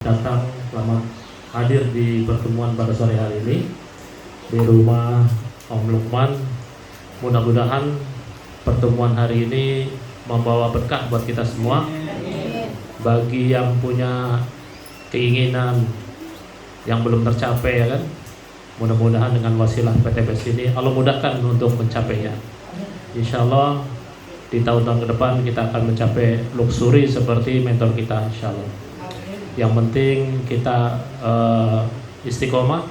datang, selamat hadir di pertemuan pada sore hari ini di rumah Om Lukman. Mudah-mudahan pertemuan hari ini membawa berkah buat kita semua. Bagi yang punya keinginan yang belum tercapai, ya kan, mudah-mudahan dengan wasilah PTBS ini Allah mudahkan untuk mencapainya. Insya Allah di tahun-tahun ke depan kita akan mencapai luxury seperti mentor kita, insya Allah. Yang penting kita istiqomah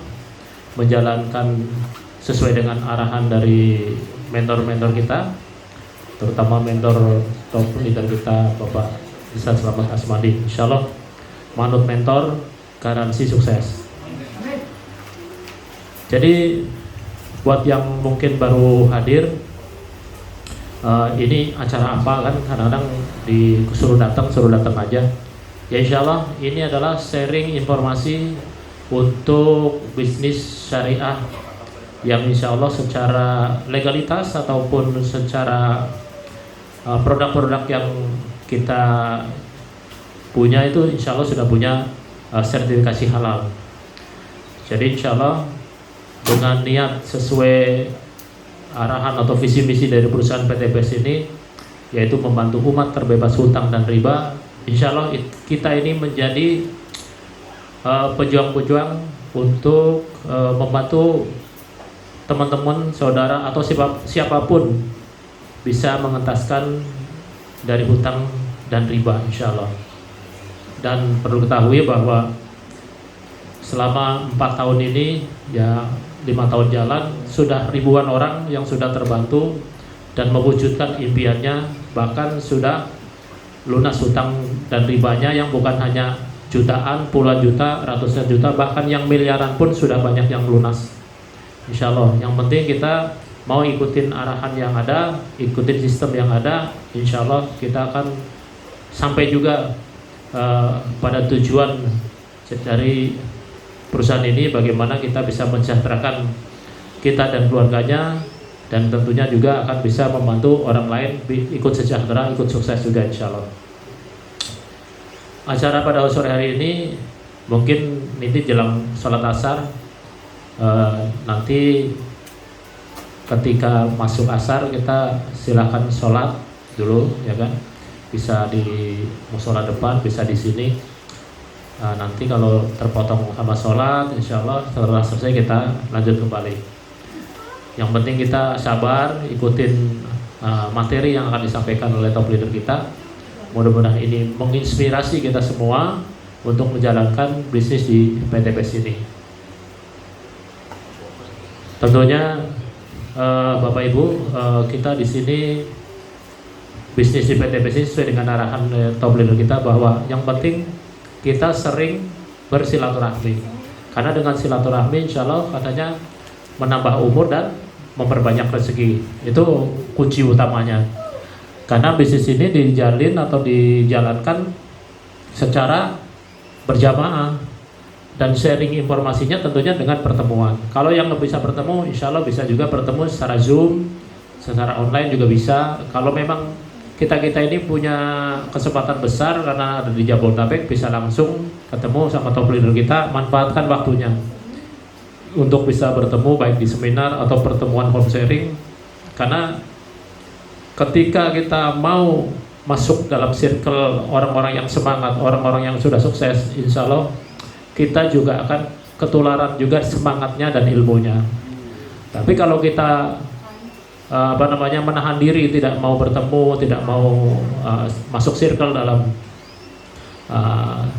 menjalankan sesuai dengan arahan dari mentor-mentor kita, terutama mentor top leader kita Bapak Ustaz Slamet Asmadi. Insya Allah manut mentor garansi sukses. Jadi buat yang mungkin baru hadir, ini acara apa kan, kadang-kadang disuruh datang aja. Ya insya Allah ini adalah sharing informasi untuk bisnis syariah yang insya Allah secara legalitas ataupun secara produk-produk yang kita punya itu insya Allah sudah punya sertifikasi halal. Jadi insya Allah dengan niat sesuai arahan atau visi misi dari perusahaan PTBS ini, yaitu membantu umat terbebas hutang dan riba, insya Allah kita ini menjadi pejuang-pejuang untuk membantu teman-teman, saudara atau siapapun bisa mengentaskan dari hutang dan riba, insya Allah. Dan perlu ketahui bahwa selama 4 tahun ini, ya 5 tahun jalan, sudah ribuan orang yang sudah terbantu dan mewujudkan impiannya, bahkan sudah lunas hutang dan ribanya yang bukan hanya jutaan, puluhan juta, ratusan juta, bahkan yang miliaran pun sudah banyak yang lunas, insya Allah. Yang penting kita mau ikutin arahan yang ada, ikutin sistem yang ada, insya Allah kita akan sampai juga pada tujuan dari perusahaan ini, bagaimana kita bisa mensejahterakan kita dan keluarganya, dan tentunya juga akan bisa membantu orang lain ikut sejahtera, ikut sukses juga, insya Allah. Acara pada sore hari ini mungkin nanti jelang sholat asar, nanti ketika masuk asar kita silakan sholat dulu, ya kan, bisa di musola depan, bisa di sini. Nanti kalau terpotong sama sholat, insya Allah setelah selesai kita lanjut kembali. Yang penting kita sabar, ikutin materi yang akan disampaikan oleh top leader kita. Mudah-mudahan ini menginspirasi kita semua untuk menjalankan bisnis di PTBS ini. Tentunya Bapak Ibu, kita di sini bisnis di PTBS ini sesuai dengan arahan top leader kita, bahwa yang penting kita sering bersilaturahmi, karena dengan silaturahmi insya Allah katanya menambah umur dan memperbanyak rezeki. Itu kunci utamanya, karena bisnis ini dijalin atau dijalankan secara berjamaah, dan sharing informasinya tentunya dengan pertemuan. Kalau yang nggak bisa bertemu, insya Allah bisa juga bertemu secara Zoom, secara online juga bisa. Kalau memang kita ini punya kesempatan besar karena ada di Jabodetabek, bisa langsung ketemu sama top leader kita, manfaatkan waktunya untuk bisa bertemu baik di seminar atau pertemuan home sharing. Karena ketika kita mau masuk dalam circle orang-orang yang semangat, orang-orang yang sudah sukses, insya Allah kita juga akan ketularan juga semangatnya dan ilmunya. Tapi kalau kita menahan diri, tidak mau bertemu, tidak mau masuk circle dalam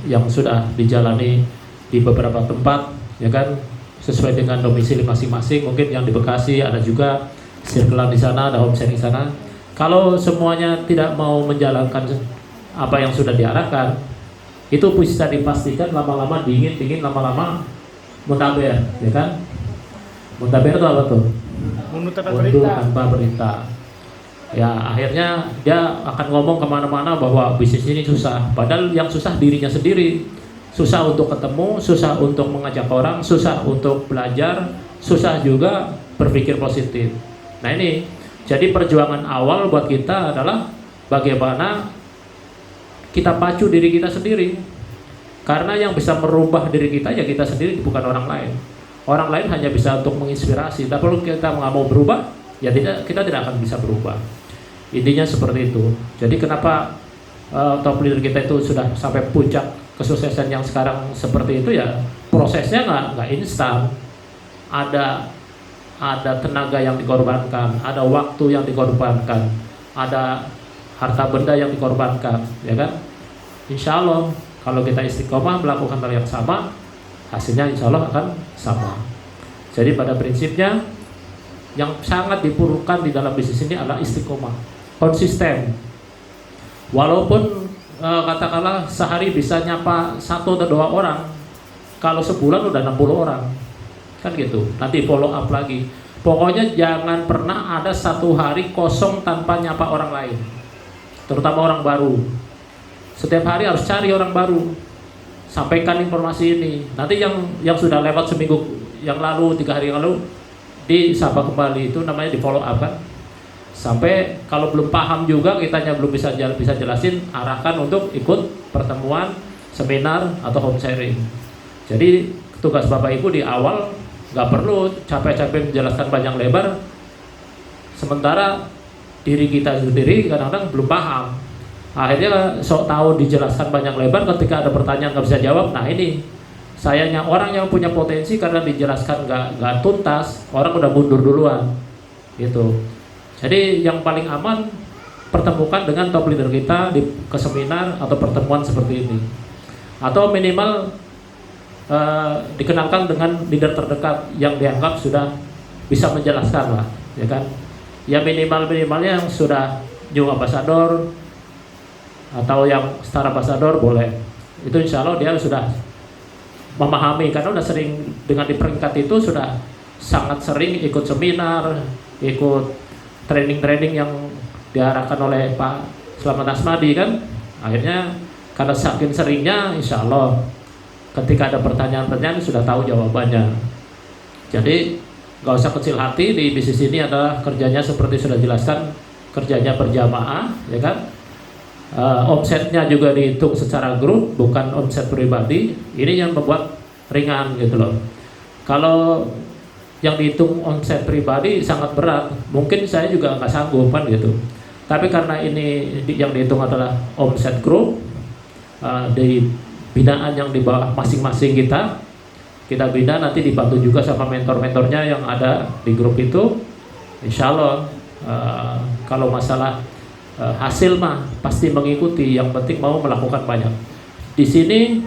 yang sudah dijalani di beberapa tempat, ya kan, sesuai dengan domisili masing-masing. Mungkin yang di Bekasi ada juga circle di sana, ada home sharing sana. Kalau semuanya tidak mau menjalankan apa yang sudah diarahkan, itu bisa dipastikan lama-lama dingin, lama-lama muntaber, ya kan? Muntaber itu apa tuh? Mundur tanpa berita. Ya akhirnya dia akan ngomong kemana-mana bahwa bisnis ini susah, padahal yang susah dirinya sendiri. Susah untuk ketemu, susah untuk mengajak orang, susah untuk belajar, susah juga berpikir positif. Nah ini jadi perjuangan awal buat kita adalah bagaimana kita pacu diri kita sendiri. Karena yang bisa merubah diri kita ya kita sendiri, bukan orang lain. Orang lain hanya bisa untuk menginspirasi, tapi kalau kita nggak mau berubah, ya kita tidak akan bisa berubah. Intinya seperti itu. Jadi kenapa top leader kita itu sudah sampai puncak kesuksesan yang sekarang seperti itu, ya prosesnya nggak instan. Ada tenaga yang dikorbankan, ada waktu yang dikorbankan, ada harta benda yang dikorbankan, ya kan? Insya Allah kalau kita istiqomah melakukan hal yang sama, hasilnya insya Allah akan sama. Jadi pada prinsipnya yang sangat diperlukan di dalam bisnis ini adalah istiqomah, konsisten. Walaupun katakanlah sehari bisa nyapa 1 atau 2 orang, kalau sebulan udah 60 orang, kan gitu. Nanti follow up lagi. Pokoknya jangan pernah ada 1 hari kosong tanpa nyapa orang lain, terutama orang baru. Setiap hari harus cari orang baru, sampaikan informasi ini. Nanti yang sudah lewat seminggu yang lalu, 3 hari yang lalu, disapa kembali, itu namanya di follow up kan. Sampai kalau belum paham juga, kitanya belum bisa jelasin, arahkan untuk ikut pertemuan, seminar atau home sharing. Jadi tugas Bapak Ibu di awal nggak perlu capek-capek menjelaskan panjang lebar, sementara diri kita sendiri kadang-kadang belum paham. Akhirnya sok tahu dijelaskan panjang lebar, ketika ada pertanyaan nggak bisa jawab. Nah ini sayangnya orang yang punya potensi, karena dijelaskan nggak tuntas, orang udah mundur duluan gitu. Jadi yang paling aman, pertemukan dengan top leader kita ke seminar atau pertemuan seperti ini, atau minimal dikenalkan dengan leader terdekat yang dianggap sudah bisa menjelaskan lah, ya kan? Ya minimalnya yang sudah new ambassador atau yang star ambassador boleh. Itu insya Allah dia sudah memahami, karena sudah sering dengan di peringkat itu, sudah sangat sering ikut seminar, ikut training yang diarahkan oleh Pak Slamet Asmadi kan. Akhirnya karena saking seringnya, insya Allah ketika ada pertanyaan-pertanyaan sudah tahu jawabannya. Jadi nggak usah kecil hati, di bisnis ini adalah kerjanya seperti sudah jelaskan, kerjanya berjamaah, ya kan. Omsetnya juga dihitung secara grup, bukan omset pribadi. Ini yang membuat ringan gitu loh. Kalau yang dihitung omset pribadi sangat berat, mungkin saya juga nggak sanggup kan gitu. Tapi karena ini yang dihitung adalah omset grup, di binaan yang di bawah masing-masing kita bina, nanti dibantu juga sama mentor-mentornya yang ada di grup itu. Insya Allah kalau masalah hasil mah pasti mengikuti, yang penting mau melakukan banyak. Di sini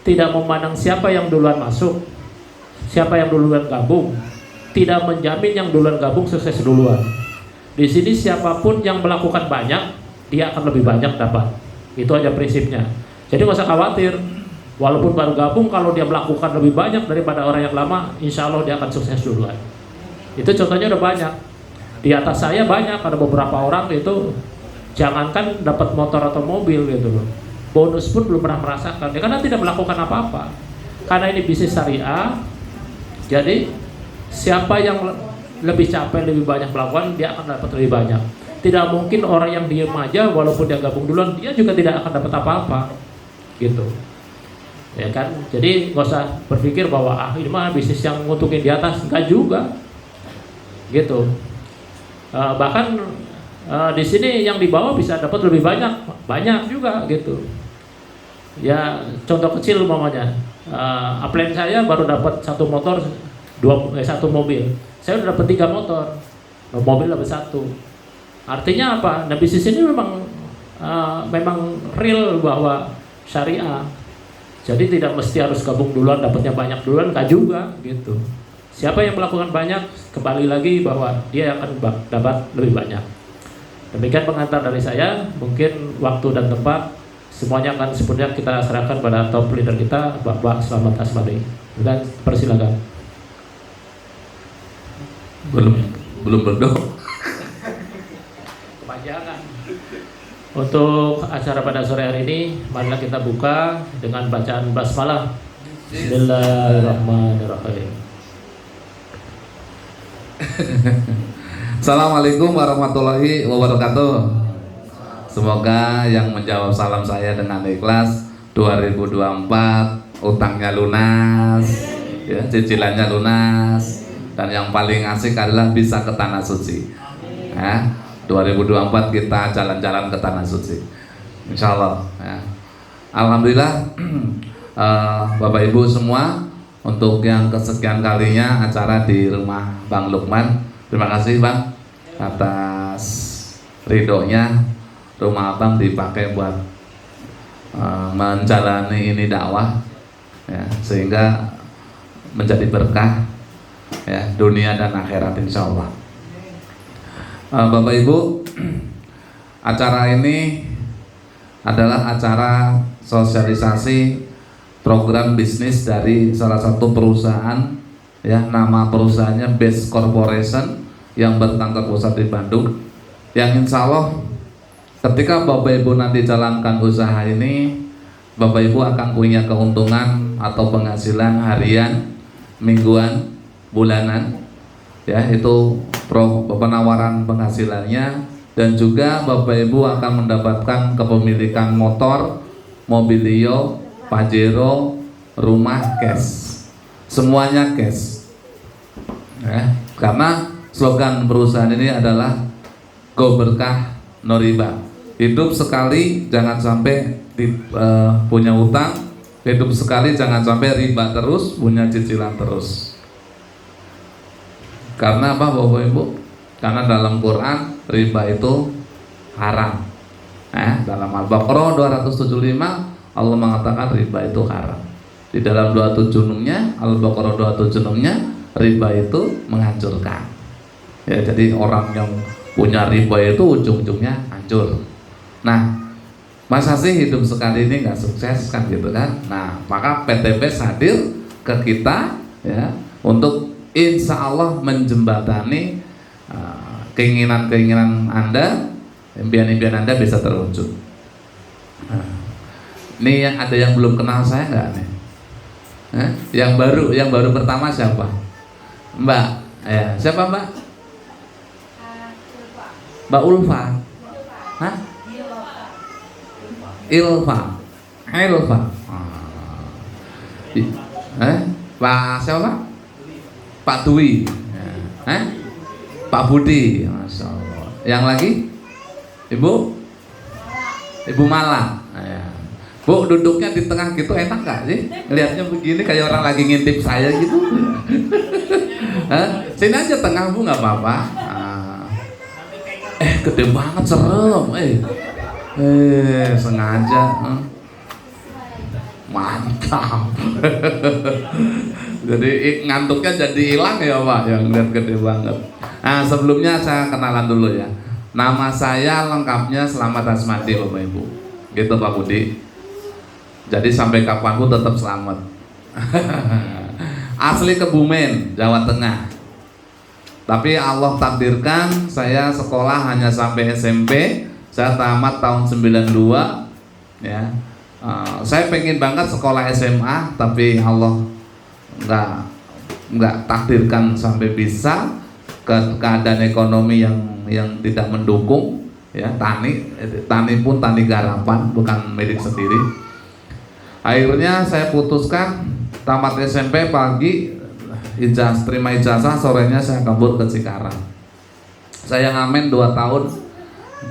tidak memandang siapa yang duluan masuk, siapa yang duluan gabung, tidak menjamin yang duluan gabung sukses duluan. Di sini siapapun yang melakukan banyak, dia akan lebih banyak dapat. Itu aja prinsipnya. Jadi nggak usah khawatir, walaupun baru gabung, kalau dia melakukan lebih banyak daripada orang yang lama, insya Allah dia akan sukses duluan. Itu contohnya udah banyak. Di atas saya banyak, ada beberapa orang itu jangankan dapat motor atau mobil gitu loh, bonus pun belum pernah merasakan, ya karena tidak melakukan apa-apa. Karena ini bisnis syariah, jadi siapa yang lebih capek, lebih banyak melakukan, dia akan dapat lebih banyak. Tidak mungkin orang yang diem aja, walaupun dia gabung duluan, dia juga tidak akan dapat apa-apa gitu, ya kan. Jadi nggak usah berpikir bahwa ini mah bisnis yang nguntungin di atas, enggak juga gitu. Bahkan di sini yang di bawah bisa dapat lebih banyak juga gitu. Ya contoh kecil umpamanya, upline saya baru dapat 1 motor, 1 mobil. Saya udah dapat 3 motor, mobil dapat 1. Artinya apa? Nah bisnis ini memang real bahwa syariah. Jadi tidak mesti harus gabung duluan dapatnya banyak duluan, enggak juga gitu. Siapa yang melakukan banyak, kembali lagi bahwa dia akan dapat lebih banyak. Demikian pengantar dari saya. Mungkin waktu dan tempat semuanya akan sepenuhnya kita serahkan pada top leader kita, Bapak Slamet Asmadi. Dan persilakan. Belum berdoa. Kepanjangan. Untuk acara pada sore hari ini, marilah kita buka dengan bacaan basmalah. Bismillahirrahmanirrahim. Assalamualaikum warahmatullahi wabarakatuh. Semoga yang menjawab salam saya dengan ikhlas 2024 utangnya lunas, ya, cicilannya lunas, dan yang paling asik adalah bisa ke tanah suci. Ya, 2024 kita jalan-jalan ke tanah suci, insya Allah. Ya. Alhamdulillah, Bapak Ibu semua, untuk yang kesekian kalinya acara di rumah Bang Lukman. Terima kasih Bang atas ridhonya rumah Abang dipakai buat menjalani ini dakwah, ya, sehingga menjadi berkah, ya, dunia dan akhirat insya Allah. Bapak Ibu, acara ini adalah acara sosialisasi program bisnis dari salah satu perusahaan, ya, nama perusahaannya Best Corporation yang berkantor pusat di Bandung, yang insya Allah ketika Bapak Ibu nanti jalankan usaha ini, Bapak Ibu akan punya keuntungan atau penghasilan harian, mingguan, bulanan, ya, itu penawaran penghasilannya, dan juga Bapak Ibu akan mendapatkan kepemilikan motor, mobilio, pajero, rumah cash, semuanya cash, ya, karena slogan perusahaan ini adalah Go Berkah No Riba. Hidup sekali jangan sampai punya utang, hidup sekali jangan sampai riba terus, punya cicilan terus. Karena apa Bapak Ibu? Karena dalam Quran riba itu haram. Dalam Al-Baqarah 275 Allah mengatakan riba itu haram. Di dalam 27-nya Al-Baqarah 27-nya riba itu menghancurkan. Ya, jadi orang yang punya riba itu ujung-ujungnya hancur. Nah, masa sih hidup sekali ini nggak sukses kan gitu kan? Nah, maka PTBS hadir ke kita, ya, untuk insya Allah menjembatani keinginan-keinginan Anda, impian-impian Anda bisa terwujud. Nah, ini yang ada yang belum kenal saya nggak nih? Yang baru pertama siapa? Mbak, ya, siapa Mbak? Mbak Ulfa. Hah? Ilfa. Pak siapa? Pak Dwi. Pak Budi. Masya Allah. Yang lagi? Ibu Mala. Bu, duduknya di tengah gitu enak gak sih? Ngelihatnya begini kayak orang lagi ngintip saya gitu. Sini aja tengah Bu, nggak apa-apa. Gede banget, serem. Sengaja. Mantap. Jadi ngantuknya jadi hilang ya Pak, yang lihat gede banget. Nah, sebelumnya saya kenalan dulu ya. Nama saya lengkapnya Slamet Asmadi Bapak Ibu. Gitu Pak Budi. Jadi sampai kapanpun tetap selamat. Asli Kebumen, Jawa Tengah. Tapi Allah takdirkan saya sekolah hanya sampai SMP. Saya tamat tahun 92, ya. Saya pengen banget sekolah SMA, tapi Allah nggak takdirkan sampai bisa. Keadaan ekonomi yang tidak mendukung, ya. Tani pun tani garapan, bukan milik sendiri. Akhirnya saya putuskan tamat SMP pagi, terima ijazah, sorenya saya kabur ke Cikarang. Saya ngamen 2 tahun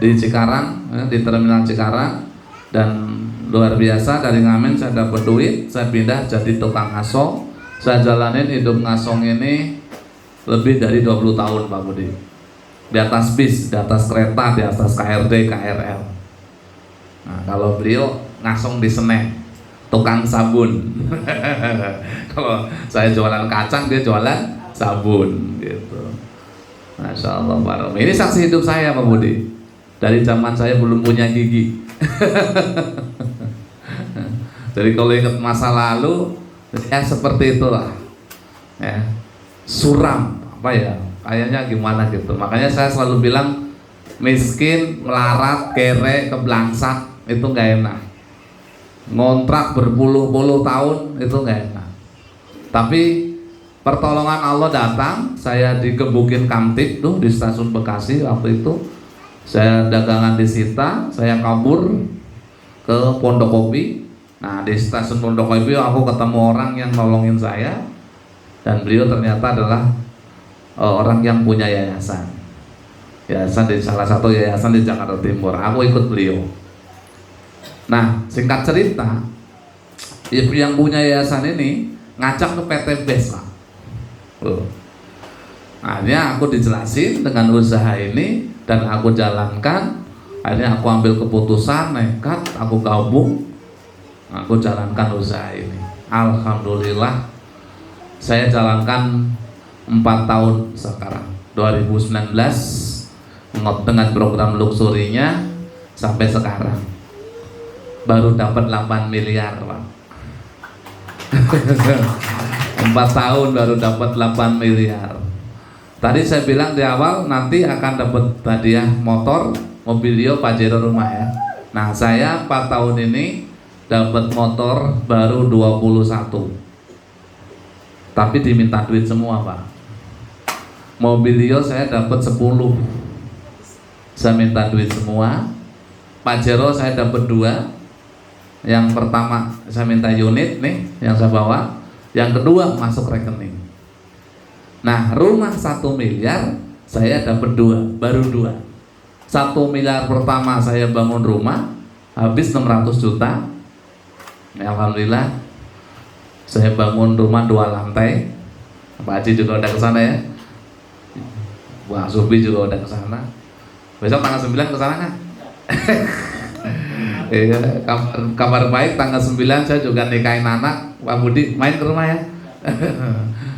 di Cikarang, di terminal Cikarang, dan luar biasa, dari ngamen saya dapat duit, saya pindah jadi tukang ngasong. Saya jalanin hidup ngasong ini lebih dari 20 tahun Pak Budi. Di atas bis, di atas kereta, di atas KRD, KRL. Nah, kalau beliau ngasong di Senen, tukang sabun. Kalau saya jualan kacang, dia jualan sabun gitu. Masya Allah Pak. Ini saksi hidup saya Pak Budi. Dari zaman saya belum punya gigi. Jadi kalau ingat masa lalu, ya seperti itulah, ya, suram apa ya, kayaknya gimana gitu. Makanya saya selalu bilang miskin, melarat, kere, keblangsak itu nggak enak. Ngontrak berpuluh-puluh tahun itu nggak enak. Tapi pertolongan Allah datang. Saya digebukin Kamtib tuh di stasiun Bekasi waktu itu. Saya dagangan disita, saya kabur ke Pondokopi, Nah, di stasiun Pondokopi aku ketemu orang yang nolongin saya, dan beliau ternyata adalah orang yang punya yayasan di salah satu yayasan di Jakarta Timur. Aku ikut beliau. Nah, singkat cerita, yang punya yayasan ini ngajak ke PT BES, Pak. Akhirnya aku dijelasin dengan usaha ini dan aku jalankan. Akhirnya aku ambil keputusan, nekat, aku gabung, aku jalankan usaha ini. Alhamdulillah, saya jalankan 4 tahun sekarang. 2019 dengan program luxurinya sampai sekarang baru dapat 8 miliar, Pak. 4 tahun baru dapat 8 miliar. Tadi saya bilang di awal nanti akan dapat hadiah motor, mobilio, Pajero rumah ya. Nah, saya 4 tahun ini dapat motor baru 21. Tapi diminta duit semua, Pak. Mobilio saya dapat 10. Saya minta duit semua. Pajero saya dapat 2. Yang pertama saya minta unit nih yang saya bawa. Yang kedua masuk rekening. Nah, rumah 1 miliar saya dapat 2, baru 2. 1 miliar pertama saya bangun rumah, habis 600 juta. Alhamdulillah, saya bangun rumah 2 lantai. Pak Haji juga udah ke sana ya. Wah, Subi juga udah ke sana. Besok tanggal 9 ke sana kan? Iya, kabar baik tanggal 9 saya juga nikahin anak. Pak Budi main ke rumah ya.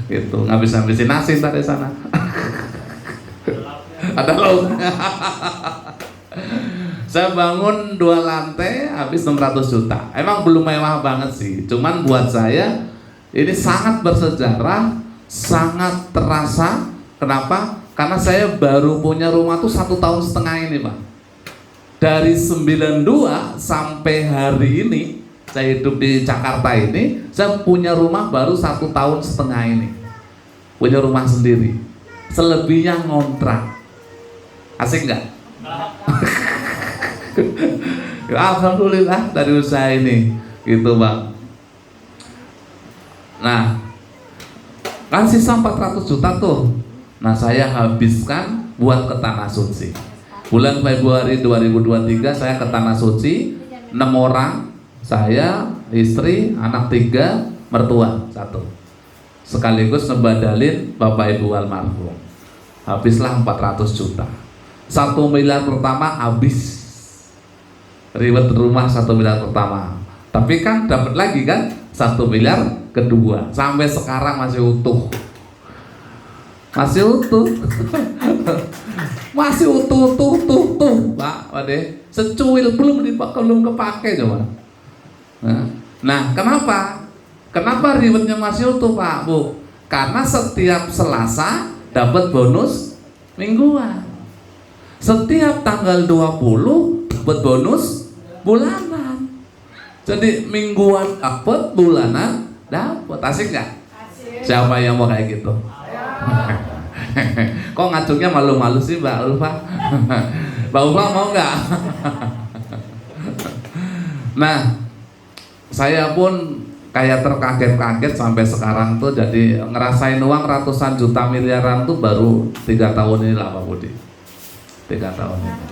Gitu, ngabis-ngabisin nasi tadi sana. Ada lauknya. Saya bangun 2 lantai habis 600 juta. Emang belum mewah banget sih, cuman buat saya ini sangat bersejarah, sangat terasa. Kenapa? Karena saya baru punya rumah tuh 1,5 tahun ini, Pak. Dari 92 sampai hari ini saya hidup di Jakarta ini, saya punya rumah baru 1,5 tahun ini. Punya rumah sendiri. Selebihnya ngontrak. Asik nggak? Alhamdulillah dari usaha ini, gitu, Bang. Nah, kan sisa 400 juta tuh. Nah, saya habiskan buat ke Tanah Suci. Bulan Februari 2023 saya ke Tanah Suci, 6 orang, saya, istri, anak 3, mertua 1. Sekaligus ngebadalin Bapak Ibu almarhum. Habislah 400 juta. 1 miliar pertama habis. Ribet rumah 1 miliar pertama. Tapi kan dapat lagi kan 1 miliar kedua. Sampai sekarang masih utuh. Masih utuh. Masih utuh, Pak Wade. Secuil belum kepake coba. Nah, kenapa? Kenapa ribetnya masih utuh, Pak, Bu? Karena setiap Selasa dapat bonus mingguan. Setiap tanggal 20 dapat bonus bulanan. Jadi mingguan dapat, bulanan dapat. Asik nggak? Siapa yang mau kayak gitu? Kok ngacungnya malu-malu sih, Mbak Ulfa? Mbak Ulfa mau nggak? Nah, saya pun kayak terkaget-kaget sampai sekarang tuh, jadi ngerasain uang ratusan juta miliaran tuh baru 3 tahun ini lah, Pak Budi. 3 tahun ini.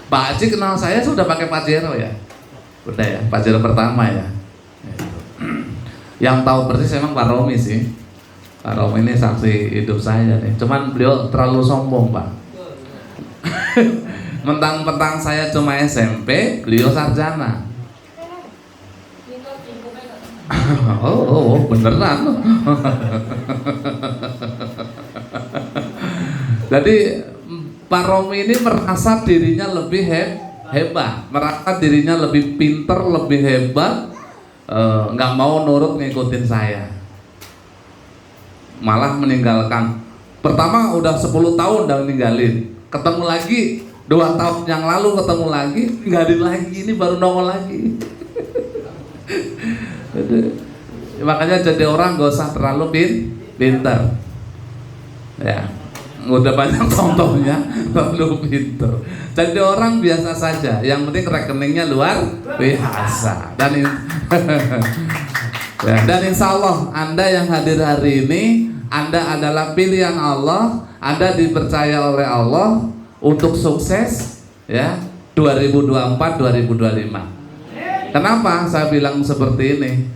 Pak Haji kenal saya sudah pakai Pajero ya? Udah ya, Pajero pertama ya. Yang tahu persis emang Pak Romi sih. Pak Romi ini saksi hidup saya nih. Cuman beliau terlalu sombong, Pak. Mentang-mentang saya cuma SMP, beliau sarjana. Oh, beneran. Jadi Pak Romi ini merasa dirinya lebih hebat, merasa dirinya lebih pinter, lebih hebat, nggak mau nurut ngikutin saya, malah meninggalkan. Pertama udah 10 tahun udah ninggalin, ketemu lagi 2 tahun yang lalu ketemu lagi, ninggalin lagi, ini baru nongol lagi. Makanya jadi orang gak usah terlalu pintar ya. udah banyak contohnya, terlalu pinter. Jadi orang biasa saja, yang penting rekeningnya luar biasa. Dan ya, dan insya Allah Anda yang hadir hari ini, Anda adalah pilihan Allah, Anda dipercaya oleh Allah untuk sukses ya 2024-2025. Kenapa saya bilang seperti ini?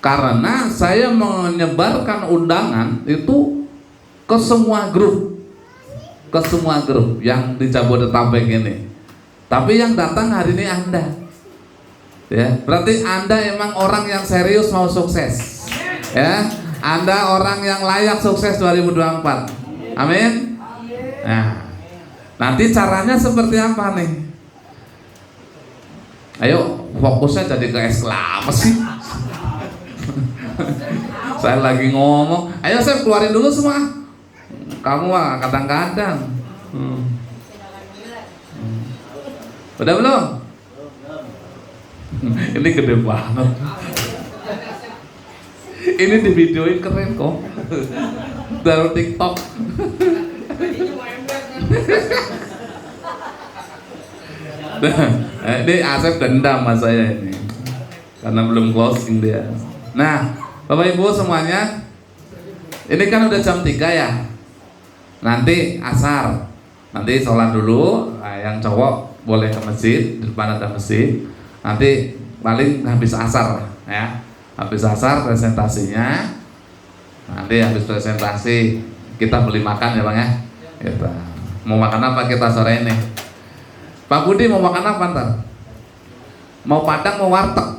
Karena saya menyebarkan undangan itu ke semua grup yang di Jabodetabek ini. Tapi yang datang hari ini Anda, ya berarti Anda emang orang yang serius mau sukses, ya Anda orang yang layak sukses 2024. Amin. Nah, nanti caranya seperti apa nih? Ayo fokusnya jadi ke es kelapa sih. Saya lagi ngomong, ayo saya keluarin dulu semua. Kamu mah kadang-kadang. Udah belum? Ini gede banget. Ini di videoin keren kok. Dari TikTok. Ini Asep dendam sama saya ini karena belum closing dia. Nah, Bapak Ibu semuanya, ini kan udah jam 3 ya. Nanti asar, nanti sholat dulu. Nah, yang cowok boleh ke masjid, di depan ada masjid. Nanti paling habis asar ya. Habis asar presentasinya. Nanti habis presentasi kita beli makan ya Bang ya. Gitu. Mau makan apa kita sore ini? Pak Budi mau makan apa ntar? Mau padang mau warteg?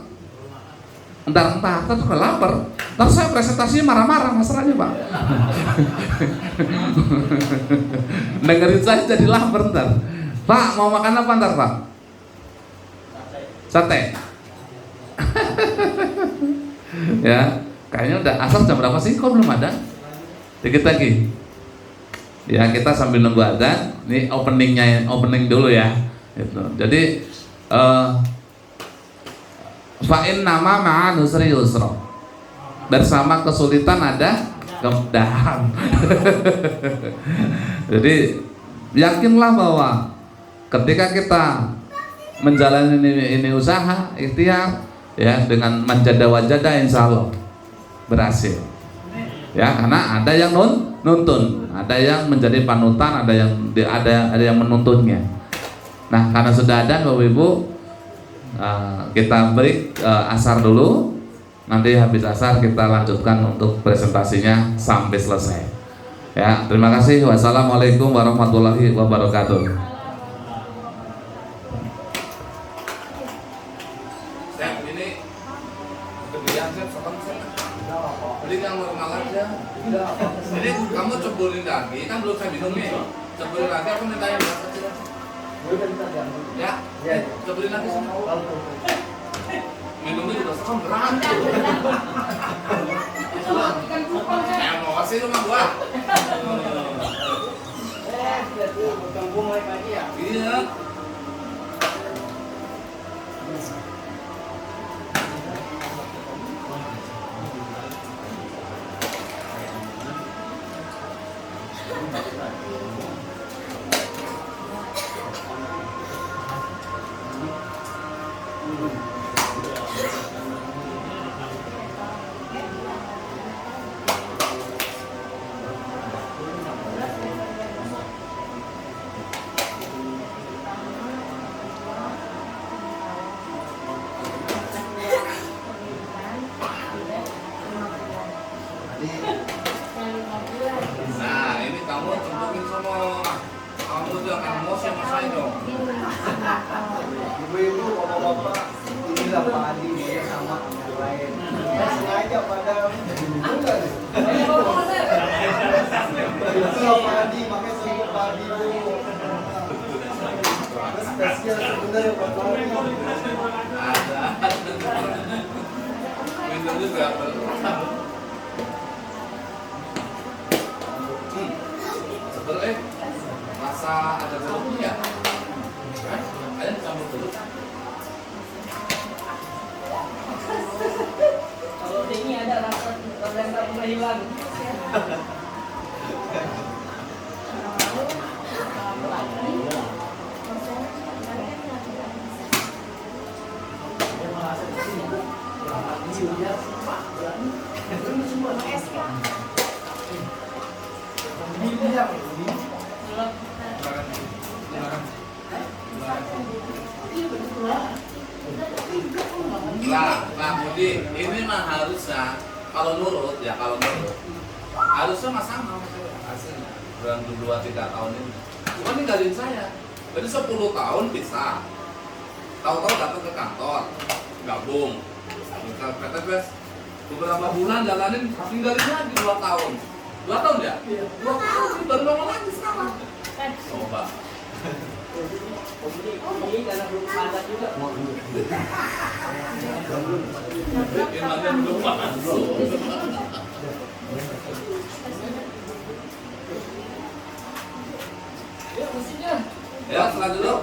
Ntar juga lapar. Ntar saya presentasinya marah-marah masalahnya Pak. Dengerin saya jadi lapar ntar. Pak mau makan apa ntar Pak? Sate. Ya, kayaknya udah asal jam berapa sih? Kok belum ada? Dikit lagi. Ya kita sambil nunggu adzan. Ini opening dulu ya. Gitu. Jadi fa'in nama ma'an usri yusra. Bersama kesulitan ada kemudahan. Jadi yakinlah bahwa ketika kita menjalani ini usaha ikhtiar ya dengan manjada wajada insya Allah berhasil. Ya karena ada yang nuntun, ada yang menjadi panutan, ada yang menuntunnya. Nah karena sudah ada Bapak Ibu, kita break asar dulu. Nanti habis asar kita lanjutkan untuk presentasinya sampai selesai. Ya terima kasih. Wassalamualaikum warahmatullahi wabarakatuh. Ini kamu cebulin lagi, kan belum saya minum nih. Cebulin lagi, aku minta yang berapa? Ya, cebulin lagi semua. Minumnya juga serem berat. Emosi lu mah gua. Iya. Nah, ini kamu cemplungin semua. Kamu jangan emosi sama saya dong. Ibu-ibu, bapak-bapak, inilah Pak Adi dia sama yang lain. Saya sengaja pada enggak deh. Itulah Pak Adi, makanya sibuk Pak Adi Bu. Terus spesial sebenarnya Pak Adi. Ada. Minum juga. Sebelum masa ada jeruknya, ada campur dulu. Kalau ini ada rasa hilang. Nah, Budi, ini mah harusnya kalau nurut harusnya mas sama hasilnya dalam 2-3 tahun ini. Bukan ninggalin saya. Jadi 10 tahun bisa. Tahu-tahu datang ke kantor, gabung. Kita PTPS beberapa bulan jalanin, tinggalin lagi 2 tahun. 2 tahun ya? 2 tahun baru bangun lagi sekarang. Coba. Ini karena belum ada juga. Gimana belum masuk? Ya, mesinnya. Ya, setelah dulu.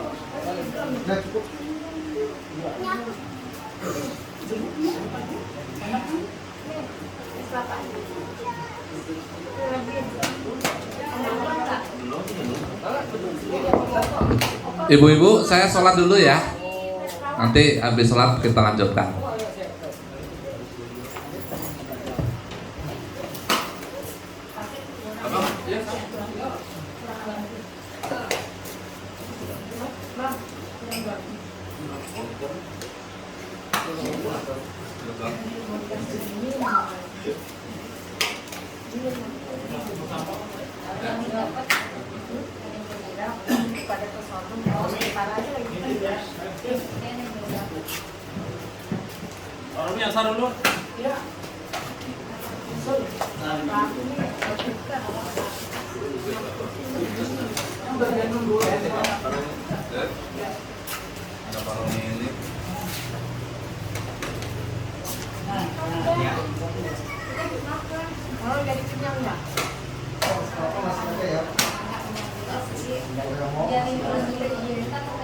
Ibu-ibu, saya sholat dulu ya. Nanti habis sholat kita lanjutkan. Orangnya asal dulu. Ada parang ini. Oh, jadi kenyang ya?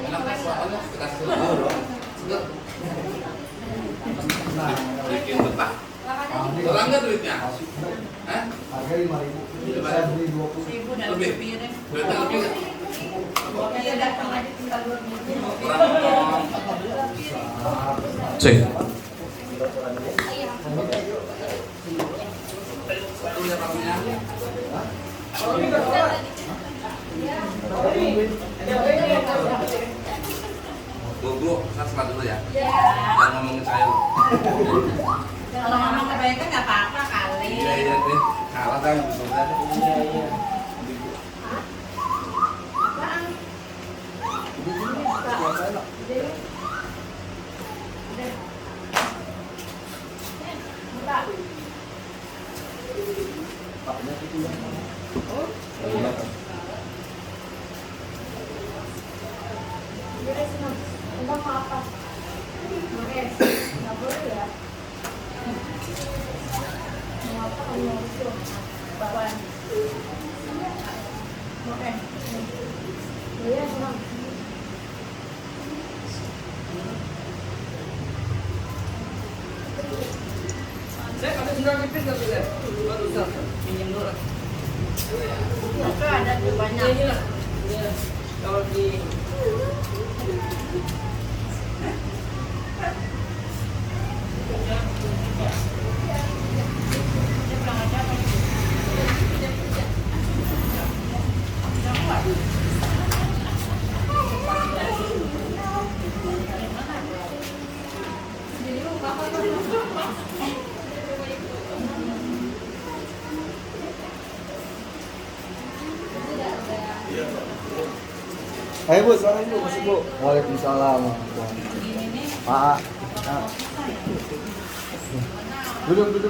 Enak kan suaranya? Dikasih dulu. Seger. Bikin betah. Kurang nggak duitnya? Hah? Harga 5.000. Saya beli 20. Lebih? Duitnya lebih nggak? Iya, datang aja tinggal 2 minggu. Kurang dong. Cek. Punya kamunya? Bu, saya sholat dulu ya. Jangan ngomongin saya loh. Kalau ngomong kebanyakan nggak apa-apa kali. Iya deh. Kalah kan sebenarnya. Saya ada 9 nipis nggak bisa? Barusan pinjam dulu. Itu ada banyak. Ini lah. Kalau di Ayo Bu, selamat Bu, masuk Bu. Waalaikumsalam. Pak. Duduk.